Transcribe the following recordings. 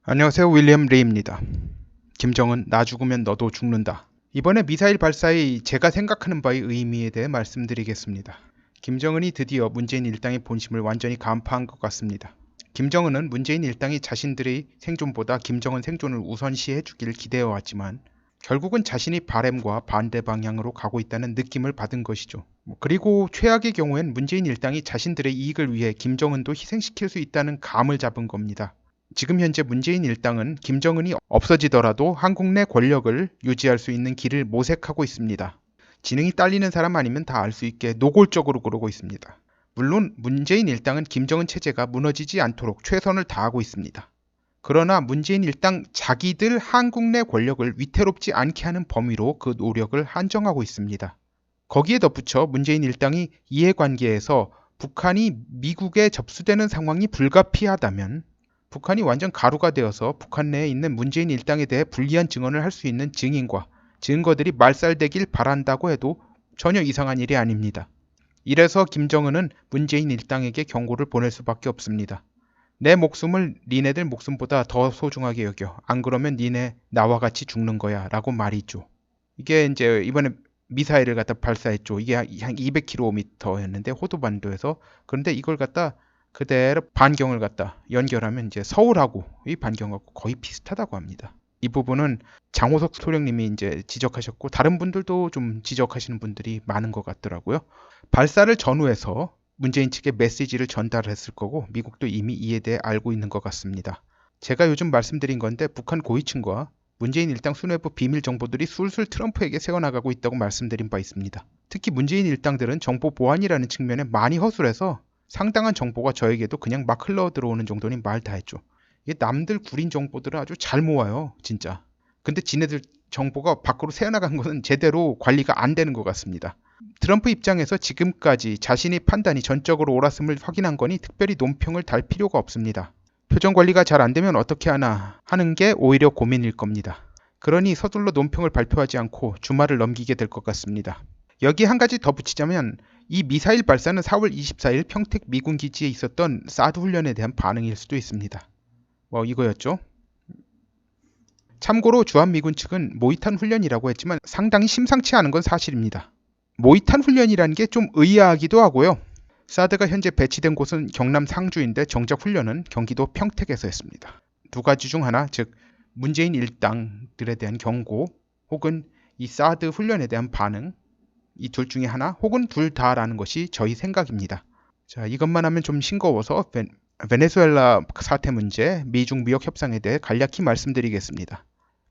안녕하세요. 윌리엄 레이입니다. 김정은 나 죽으면 너도 죽는다. 이번에 미사일 발사의 제가 생각하는 바의 의미에 대해 말씀드리겠습니다. 김정은이 드디어 문재인 일당의 본심을 완전히 간파한 것 같습니다. 김정은은 문재인 일당이 자신들의 생존보다 김정은 생존을 우선시해 주기를 기대해왔지만 결국은 자신이 바램과 반대 방향으로 가고 있다는 느낌을 받은 것이죠. 그리고 최악의 경우엔 문재인 일당이 자신들의 이익을 위해 김정은도 희생시킬 수 있다는 감을 잡은 겁니다. 지금 현재 문재인 일당은 김정은이 없어지더라도 한국 내 권력을 유지할 수 있는 길을 모색하고 있습니다. 지능이 딸리는 사람 아니면 다 알 수 있게 노골적으로 그러고 있습니다. 물론 문재인 일당은 김정은 체제가 무너지지 않도록 최선을 다하고 있습니다. 그러나 문재인 일당 자기들 한국 내 권력을 위태롭지 않게 하는 범위로 그 노력을 한정하고 있습니다. 거기에 덧붙여 문재인 일당이 이해관계에서 북한이 미국에 접수되는 상황이 불가피하다면 북한이 완전 가루가 되어서 북한 내에 있는 문재인 일당에 대해 불리한 증언을 할 수 있는 증인과 증거들이 말살되길 바란다고 해도 전혀 이상한 일이 아닙니다. 이래서 김정은은 문재인 일당에게 경고를 보낼 수밖에 없습니다. 내 목숨을 니네들 목숨보다 더 소중하게 여겨. 안 그러면 니네 나와 같이 죽는 거야 라고 말이죠. 이게 이제 이번에 미사일을 갖다 발사했죠. 이게 한 200km였는데 호도반도에서. 그런데 이걸 갖다 그대로 반경을 갖다 연결하면 이제 서울하고 이 반경하고 거의 비슷하다고 합니다. 이 부분은 장호석 소령님이 이제 지적하셨고 다른 분들도 좀 지적하시는 분들이 많은 것 같더라고요. 발사를 전후해서 문재인 측에 메시지를 전달했을 거고 미국도 이미 이에 대해 알고 있는 것 같습니다. 제가 요즘 말씀드린 건데 북한 고위층과 문재인 일당 수뇌부 비밀 정보들이 술술 트럼프에게 새어나가고 있다고 말씀드린 바 있습니다. 특히 문재인 일당들은 정보 보안이라는 측면에 많이 허술해서 상당한 정보가 저에게도 그냥 막 흘러 들어오는 정도니 말 다 했죠. 이게 남들 구린 정보들을 아주 잘 모아요, 진짜. 근데 지네들 정보가 밖으로 새어나간 것은 제대로 관리가 안 되는 것 같습니다. 트럼프 입장에서 지금까지 자신의 판단이 전적으로 옳았음을 확인한 거니 특별히 논평을 달 필요가 없습니다. 표정 관리가 잘 안 되면 어떻게 하나 하는 게 오히려 고민일 겁니다. 그러니 서둘러 논평을 발표하지 않고 주말을 넘기게 될 것 같습니다. 여기 한 가지 더 붙이자면 이 미사일 발사는 4월 24일 평택 미군 기지에 있었던 사드 훈련에 대한 반응일 수도 있습니다. 이거였죠. 참고로 주한미군 측은 모의탄 훈련이라고 했지만 상당히 심상치 않은 건 사실입니다. 모의탄 훈련이라는 게 좀 의아하기도 하고요. 사드가 현재 배치된 곳은 경남 상주인데 정작 훈련은 경기도 평택에서 했습니다. 두 가지 중 하나, 즉 문재인 일당들에 대한 경고 혹은 이 사드 훈련에 대한 반응, 이 둘 중에 하나 혹은 둘 다라는 것이 저희 생각입니다. 자, 이것만 하면 좀 싱거워서 베네수엘라 사태 문제, 미중 무역 협상에 대해 간략히 말씀드리겠습니다.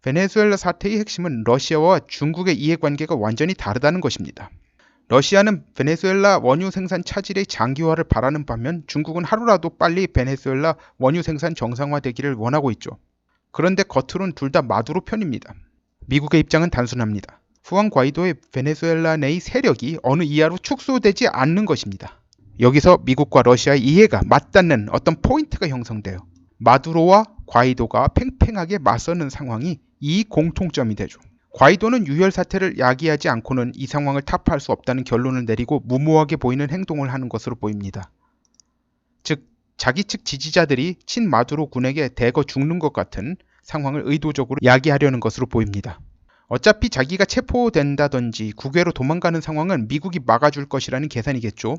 베네수엘라 사태의 핵심은 러시아와 중국의 이해관계가 완전히 다르다는 것입니다. 러시아는 베네수엘라 원유 생산 차질의 장기화를 바라는 반면 중국은 하루라도 빨리 베네수엘라 원유 생산 정상화되기를 원하고 있죠. 그런데 겉으론 둘 다 마두로 편입니다. 미국의 입장은 단순합니다. 후안 과이도의 베네수엘라 내의 세력이 어느 이하로 축소되지 않는 것입니다. 여기서 미국과 러시아의 이해가 맞닿는 어떤 포인트가 형성돼요. 마두로와 과이도가 팽팽하게 맞서는 상황이 이 공통점이 되죠. 과이도는 유혈 사태를 야기하지 않고는 이 상황을 타파할 수 없다는 결론을 내리고 무모하게 보이는 행동을 하는 것으로 보입니다. 즉 자기 측 지지자들이 친마두로 군에게 대거 죽는 것 같은 상황을 의도적으로 야기하려는 것으로 보입니다. 어차피 자기가 체포된다든지 국외로 도망가는 상황은 미국이 막아줄 것이라는 계산이겠죠.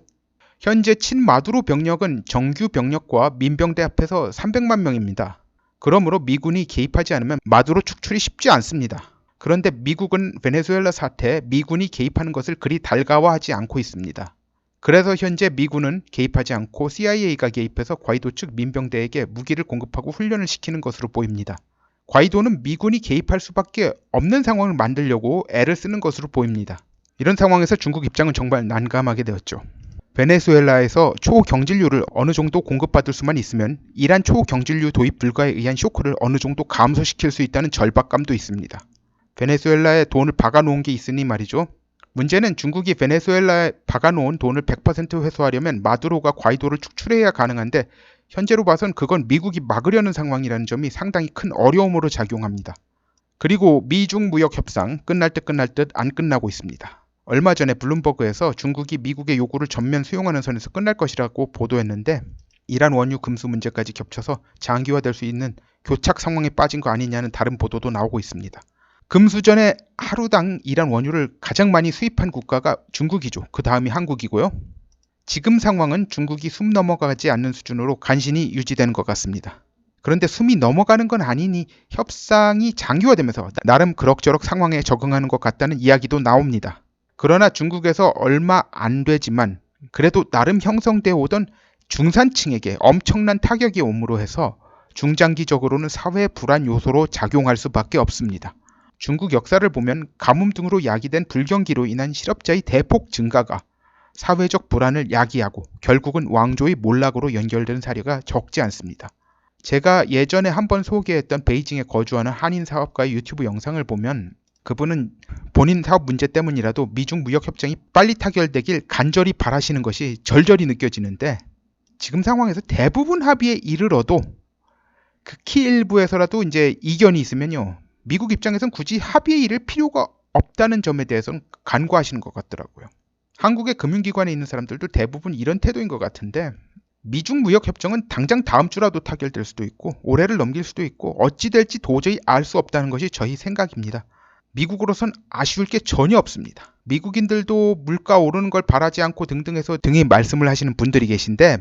현재 친마두로 병력은 정규 병력과 민병대 합해서 300만 명입니다. 그러므로 미군이 개입하지 않으면 마두로 축출이 쉽지 않습니다. 그런데 미국은 베네수엘라 사태에 미군이 개입하는 것을 그리 달가워하지 않고 있습니다. 그래서 현재 미군은 개입하지 않고 CIA가 개입해서 과이도 측 민병대에게 무기를 공급하고 훈련을 시키는 것으로 보입니다. 과이도는 미군이 개입할 수밖에 없는 상황을 만들려고 애를 쓰는 것으로 보입니다. 이런 상황에서 중국 입장은 정말 난감하게 되었죠. 베네수엘라에서 초경질유를 어느 정도 공급받을 수만 있으면 이란 초경질유 도입 불가에 의한 쇼크를 어느 정도 감소시킬 수 있다는 절박감도 있습니다. 베네수엘라에 돈을 박아놓은 게 있으니 말이죠. 문제는 중국이 베네수엘라에 박아놓은 돈을 100% 회수하려면 마두로가 과이도를 축출해야 가능한데 현재로 봐선 그건 미국이 막으려는 상황이라는 점이 상당히 큰 어려움으로 작용합니다. 그리고 미중 무역 협상 끝날 듯 안 끝나고 있습니다. 얼마 전에 블룸버그에서 중국이 미국의 요구를 전면 수용하는 선에서 끝날 것이라고 보도했는데 이란 원유 금수 문제까지 겹쳐서 장기화될 수 있는 교착 상황에 빠진 거 아니냐는 다른 보도도 나오고 있습니다. 금수전에 하루당 이란 원유를 가장 많이 수입한 국가가 중국이죠. 그 다음이 한국이고요. 지금 상황은 중국이 숨 넘어가지 않는 수준으로 간신히 유지되는 것 같습니다. 그런데 숨이 넘어가는 건 아니니 협상이 장기화되면서 나름 그럭저럭 상황에 적응하는 것 같다는 이야기도 나옵니다. 그러나 중국에서 얼마 안 되지만 그래도 나름 형성되어 오던 중산층에게 엄청난 타격이 옴으로 해서 중장기적으로는 사회 불안 요소로 작용할 수밖에 없습니다. 중국 역사를 보면 가뭄 등으로 야기된 불경기로 인한 실업자의 대폭 증가가 사회적 불안을 야기하고 결국은 왕조의 몰락으로 연결된 사례가 적지 않습니다. 제가 예전에 한번 소개했던 베이징에 거주하는 한인 사업가의 유튜브 영상을 보면 그분은 본인 사업 문제 때문이라도 미중 무역협정이 빨리 타결되길 간절히 바라시는 것이 절절히 느껴지는데 지금 상황에서 대부분 합의에 이르러도 극히 일부에서라도 이제 이견이 있으면요. 미국 입장에선 굳이 합의에 이를 필요가 없다는 점에 대해서는 간과하시는 것 같더라고요. 한국의 금융기관에 있는 사람들도 대부분 이런 태도인 것 같은데 미중 무역협정은 당장 다음 주라도 타결될 수도 있고 올해를 넘길 수도 있고 어찌 될지 도저히 알 수 없다는 것이 저희 생각입니다. 미국으로선 아쉬울 게 전혀 없습니다. 미국인들도 물가 오르는 걸 바라지 않고 등등해서 등의 말씀을 하시는 분들이 계신데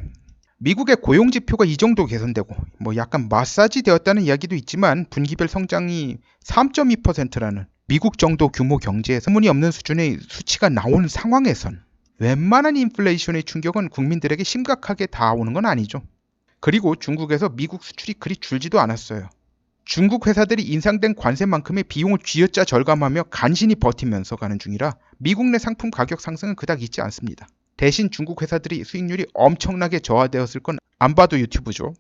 미국의 고용지표가 이 정도 개선되고 약간 마사지 되었다는 이야기도 있지만 분기별 성장이 3.2%라는 미국 정도 규모 경제에 터무니없는 수준의 수치가 나온 상황에선 웬만한 인플레이션의 충격은 국민들에게 심각하게 닿아오는 건 아니죠. 그리고 중국에서 미국 수출이 그리 줄지도 않았어요. 중국 회사들이 인상된 관세만큼의 비용을 쥐어짜 절감하며 간신히 버티면서 가는 중이라 미국 내 상품 가격 상승은 그닥 있지 않습니다. 대신 중국 회사들이 수익률이 엄청나게 저하되었을 건 안 봐도 유튜브죠.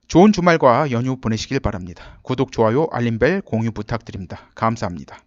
좋은 주말과 연휴 보내시길 바랍니다. 구독, 좋아요, 알림벨, 공유 부탁드립니다. 감사합니다.